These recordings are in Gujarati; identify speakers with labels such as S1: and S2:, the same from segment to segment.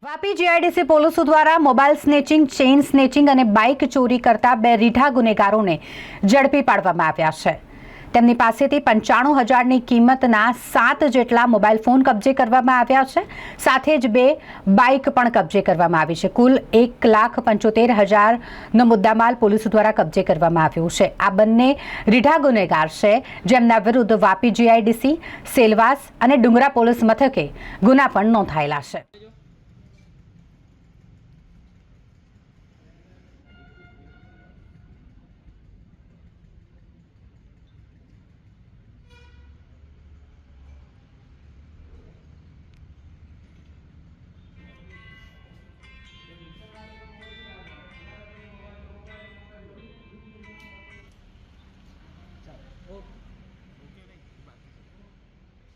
S1: વાપી જીઆઈડીસી પોલીસો દ્વારા મોબાઈલ સ્નેચિંગ, ચેઇન સ્નેચિંગ અને બાઇક ચોરી કરતા 2 રીઢા ગુનેગારોને ઝડપી પાડવામાં આવ્યા છે। તેમની પાસેથી 95,000ની કિંમતના 7 જેટલા મોબાઈલ ફોન કબજે કરવામાં આવ્યા છે। સાથે જ 2 બાઇક પણ કબજે કરવામાં આવી છે। કુલ 1,75,000નો મુદ્દામાલ પોલીસો દ્વારા કબજે કરવામાં આવ્યો છે। આ બંને રીઢા ગુનેગાર છે, જેમના વિરુદ્ધ વાપી જીઆઈડીસી, સેલવાસ અને ડુંગરા પોલીસ મથકે ગુના પણ નોંધાયેલા છે।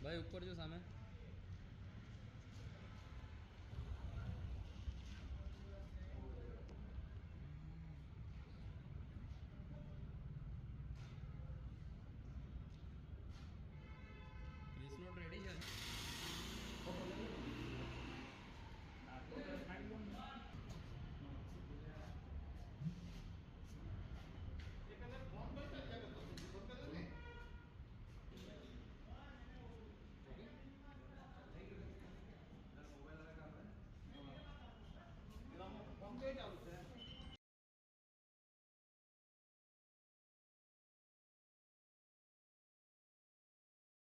S2: भाई ऊपर जो सामने